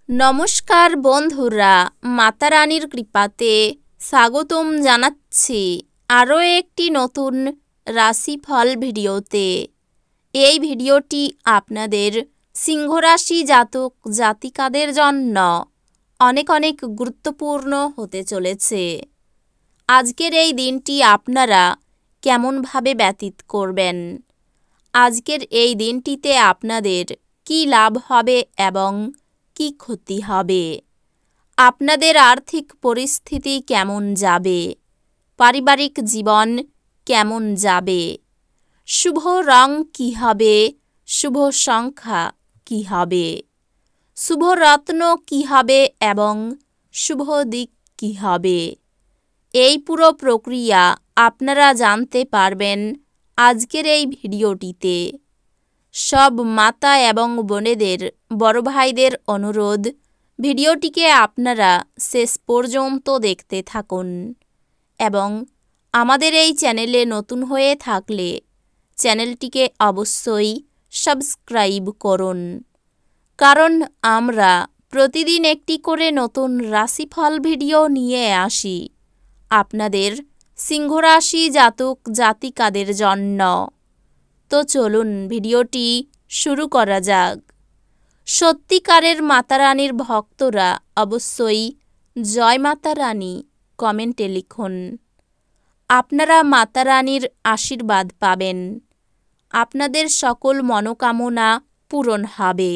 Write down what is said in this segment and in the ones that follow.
নমস্কার বন্ধুরা, মাতা রানীর কৃপাতে স্বাগতম জানাচ্ছি আরও একটি নতুন রাশিফল ভিডিওতে। এই ভিডিওটি আপনাদের সিংহ রাশি জাতক জাতিকাদের জন্য অনেক অনেক গুরুত্বপূর্ণ হতে চলেছে। আজকের এই দিনটি আপনারা কেমনভাবে ব্যতীত করবেন, আজকের এই দিনটিতে আপনাদের কী লাভ হবে এবং কি ক্ষতি হবে, আপনাদের আর্থিক পরিস্থিতি কেমন যাবে, পারিবারিক জীবন কেমন যাবে, শুভ রং কী হবে, শুভ সংখ্যা কী হবে, শুভ রত্ন কী হবে এবং শুভ দিক কী হবে, এই পুরো প্রক্রিয়া আপনারা জানতে পারবেন আজকের এই ভিডিওটিতে। সব মাতা এবং বোনেদের, বড় ভাইদের অনুরোধ, ভিডিওটিকে আপনারা শেষ পর্যন্ত দেখতে থাকুন এবং আমাদের এই চ্যানেলে নতুন হয়ে থাকলে চ্যানেলটিকে অবশ্যই সাবস্ক্রাইব করুন, কারণ আমরা প্রতিদিন একটি করে নতুন রাশিফল ভিডিও নিয়ে আসি আপনাদের সিংহ রাশি জাতক জাতিকাদের জন্য। তো চলুন ভিডিওটি শুরু করা যাক। সত্যিকারের মাতা রানীর ভক্তরা অবশ্যই জয় মাতা রানী কমেন্টে লিখুন। আপনারা মাতা রানীর আশীর্বাদ পাবেন, আপনাদের সকল মনোকামনা পূরণ হবে।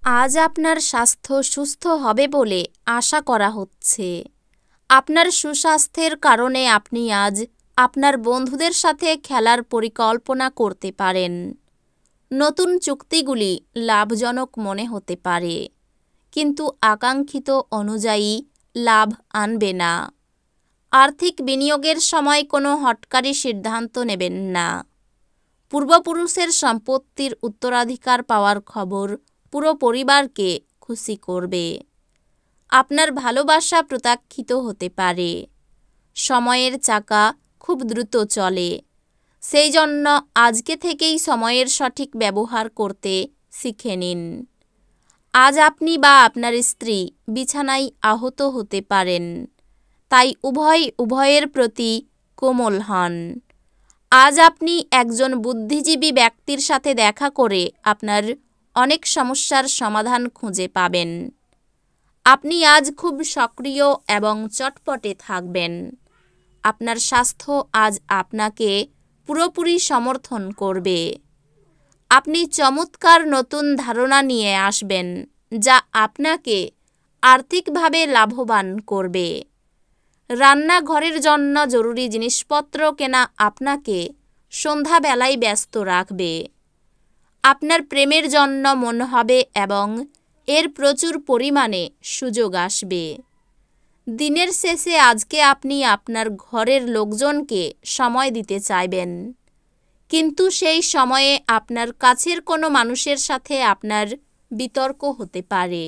আজ আপনার স্বাস্থ্য সুস্থ হবে বলে আশা করা হচ্ছে। আপনার সুস্বাস্থ্যের কারণে আপনি আজ আপনার বন্ধুদের সাথে খেলার পরিকল্পনা করতে পারেন। নতুন চুক্তিগুলি লাভজনক মনে হতে পারে, কিন্তু আকাঙ্ক্ষিত অনুযায়ী লাভ আনবে না। আর্থিক বিনিয়োগের সময় কোনো হঠকারী সিদ্ধান্ত নেবেন না। পূর্বপুরুষের সম্পত্তির উত্তরাধিকার পাওয়ার খবর পুরো পরিবারকে খুশি করবে। আপনার ভালোবাসা প্রত্যাখ্যিত হতে পারে। সময়ের চাকা খুব দ্রুত চলে, সেই জন্য আজকে থেকেই সময়ের সঠিক ব্যবহার করতে শিখে নিন। আজ আপনি বা আপনার স্ত্রী বিছানায় আহত হতে পারেন, তাই উভয়ের প্রতি কোমল হন। আজ আপনি একজন বুদ্ধিজীবী ব্যক্তির সাথে দেখা করে আপনার অনেক সমস্যার সমাধান খুঁজে পাবেন। আপনি আজ খুব সক্রিয় এবং চটপটে থাকবেন। আপনার স্বাস্থ্য আজ আপনাকে পুরোপুরি সমর্থন করবে। আপনি চমৎকার নতুন ধারণা নিয়ে আসবেন, যা আপনাকে আর্থিকভাবে লাভবান করবে। রান্নাঘরের জন্য জরুরি জিনিসপত্র কেনা আপনাকে সন্ধ্যাবেলায় ব্যস্ত রাখবে। আপনার প্রেমের জন্য মন হবে এবং এর প্রচুর পরিমাণে সুযোগ আসবে। দিনের শেষে আজকে আপনি আপনার ঘরের লোকজনকে সময় দিতে চাইবেন, কিন্তু সেই সময়ে আপনার কাছের কোনো মানুষের সাথে আপনার বিতর্ক হতে পারে,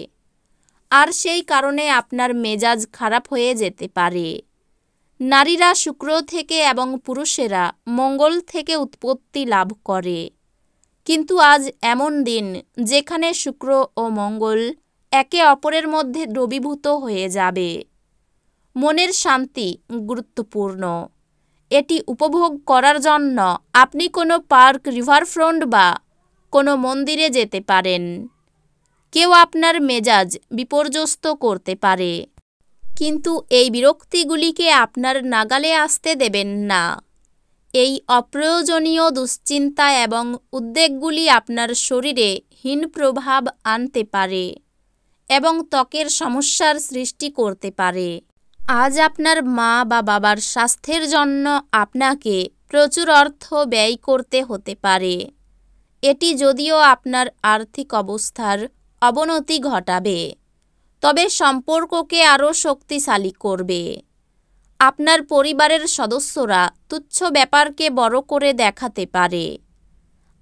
আর সেই কারণে আপনার মেজাজ খারাপ হয়ে যেতে পারে। নারীরা শুক্র থেকে এবং পুরুষেরা মঙ্গল থেকে উৎপত্তি লাভ করে, কিন্তু আজ এমন দিন যেখানে শুক্র ও মঙ্গল একে অপরের মধ্যে দ্রবীভূত হয়ে যাবে। মনের শান্তি গুরুত্বপূর্ণ। এটি উপভোগ করার জন্য আপনি কোনো পার্ক, রিভারফ্রন্ট বা কোনো মন্দিরে যেতে পারেন। কেউ আপনার মেজাজ বিপর্যস্ত করতে পারে, কিন্তু এই বিরক্তিগুলিকে আপনার নাগালে আসতে দেবেন না। এই অপ্রয়োজনীয় দুশ্চিন্তা এবং উদ্বেগগুলি আপনার শরীরে হীন প্রভাব আনতে পারে এবং ত্বকের সমস্যার সৃষ্টি করতে পারে। আজ আপনার মা বা বাবার স্বাস্থ্যের জন্য আপনাকে প্রচুর অর্থ ব্যয় করতে হতে পারে। এটি যদিও আপনার আর্থিক অবস্থার অবনতি ঘটাবে, তবে সম্পর্ককে আরও শক্তিশালী করবে। আপনার পরিবারের সদস্যরা তুচ্ছ ব্যাপারকে বড় করে দেখাতে পারে।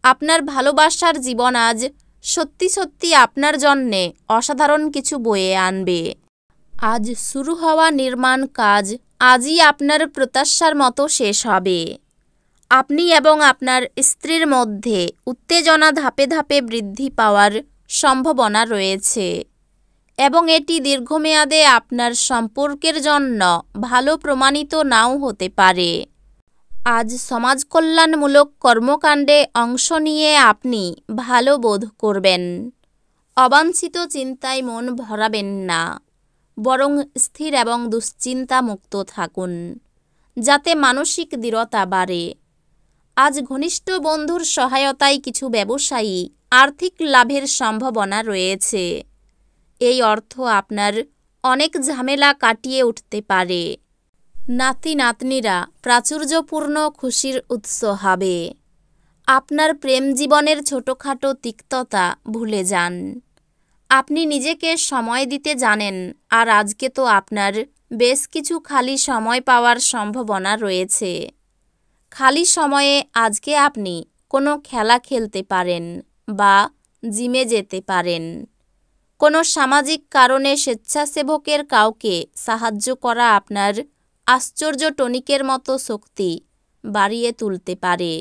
আপনার ভালোবাসার জীবন আজ সত্যি সত্যি আপনার জন্যে অসাধারণ কিছু বয়ে আনবে। আজ শুরু হওয়া নির্মাণ কাজ আজই আপনার প্রত্যাশার মতো শেষ হবে। আপনি এবং আপনার স্ত্রীর মধ্যে উত্তেজনা ধাপে ধাপে বৃদ্ধি পাওয়ার সম্ভাবনা রয়েছে। এবং এটি দীর্ঘমেয়াদে আপনার সম্পর্কের জন্য ভালো প্রমাণিত নাও হতে পারে। আজ সমাজ কল্যাণমূলক কর্মকাণ্ডে অংশ নিয়ে আপনি ভালো বোধ করবেন। অবাঞ্ছিত চিন্তায় মন ভরাবেন না, বরং স্থির এবং দুশ্চিন্তা মুক্ত থাকুন, যাতে মানসিক দৃঢ়তা বাড়ে। আজ ঘনিষ্ঠ বন্ধুর সহায়তায় কিছু ব্যবসায়ী আর্থিক লাভের সম্ভাবনা রয়েছে। এই অর্থ আপনার অনেক ঝামেলা কাটিয়ে উঠতে পারে। নাতি নাতনিরা প্রাচুর্যপূর্ণ খুশির উৎস হবে। আপনার প্রেম জীবনের ছোটোখাটো তিক্ততা ভুলে যান। আপনি নিজেকে সময় দিতে জানেন, আর আজকে তো আপনার বেশ কিছু খালি সময় পাওয়ার সম্ভাবনা রয়েছে। খালি সময়ে আজকে আপনি কোনো খেলা খেলতে পারেন বা জিমে যেতে পারেন। কোনো সামাজিক কারণে স্বেচ্ছাসেবকের কাউকে সাহায্য করা আপনার আশ্চর্য টনিকের মতো শক্তি বাড়িয়ে তুলতে পারে।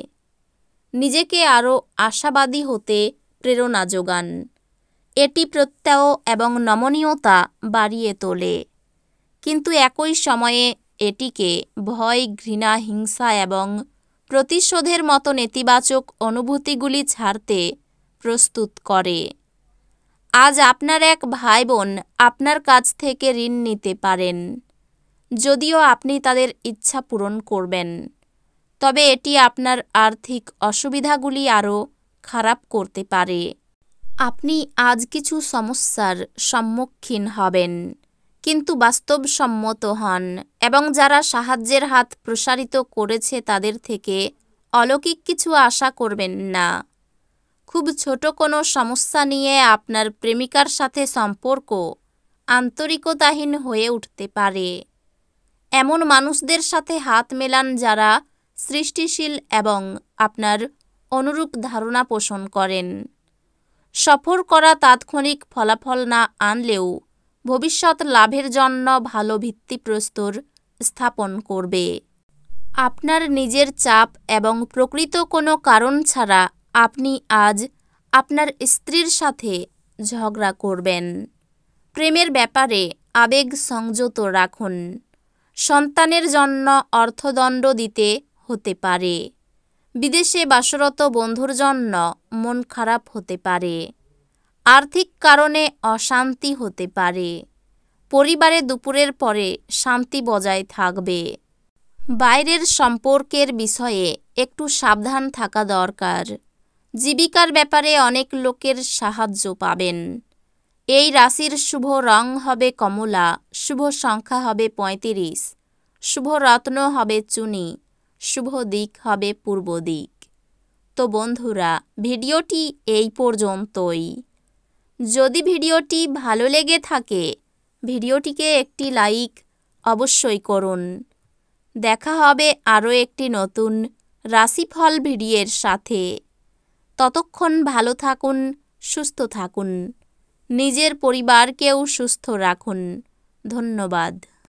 নিজেকে আরও আশাবাদী হতে প্রেরণা যোগান। এটি প্রত্যয় এবং নমনীয়তা বাড়িয়ে তোলে, কিন্তু একই সময়ে এটিকে ভয়, ঘৃণা, হিংসা এবং প্রতিশোধের মতো নেতিবাচক অনুভূতিগুলি ছাড়তে প্রস্তুত করে। আজ আপনার এক ভাই বোন আপনার কাছ থেকে ঋণ নিতে পারেন। যদিও আপনি তাদের ইচ্ছা পূরণ করবেন, তবে এটি আপনার আর্থিক অসুবিধাগুলি আরও খারাপ করতে পারে। আপনি আজ কিছু সমস্যার সম্মুখীন হবেন, কিন্তু বাস্তবসম্মত হন এবং যারা সাহায্যের হাত প্রসারিত করেছে তাদের থেকে অলৌকিক কিছু আশা করবেন না। খুব ছোট কোনো সমস্যা নিয়ে আপনার প্রেমিকার সাথে সম্পর্ক আন্তরিকতাহীন হয়ে উঠতে পারে। এমন মানুষদের সাথে হাত মেলান যারা সৃষ্টিশীল এবং আপনার অনুরূপ ধারণা পোষণ করেন। সফর করা তাৎক্ষণিক ফলাফল না আনলেও ভবিষ্যৎ লাভের জন্য ভালো ভিত্তিপ্রস্তর স্থাপন করবে। আপনার নিজের চাপ এবং প্রকৃত কোনো কারণ ছাড়া আপনি আজ আপনার স্ত্রীর সাথে ঝগড়া করবেন। প্রেমের ব্যাপারে আবেগ সংযত রাখুন। সন্তানের জন্য অর্থদণ্ড দিতে হতে পারে। বিদেশে বাসরত বন্ধুর জন্য মন খারাপ হতে পারে। আর্থিক কারণে অশান্তি হতে পারে। পরিবারে দুপুরের পরে শান্তি বজায় থাকবে। বাইরের সম্পর্কের বিষয়ে একটু সাবধান থাকা দরকার। জীবিকার ব্যাপারে অনেক লোকের সাহায্য পাবেন। এই রাশির শুভ রং হবে কমলা, শুভ সংখ্যা হবে 35, শুভ রত্ন হবে চুনি, শুভ দিক হবে পূর্ব দিক। তো বন্ধুরা, ভিডিওটি এই পর্যন্তই। যদি ভিডিওটি ভালো লেগে থাকে, ভিডিওটিকে একটি লাইক অবশ্যই করুন। দেখা হবে আরও একটি নতুন রাশিফল ভিডিওর সাথে। ততক্ষণ ভালো থাকুন, সুস্থ থাকুন, নিজের পরিবারকেও সুস্থ রাখুন। ধন্যবাদ।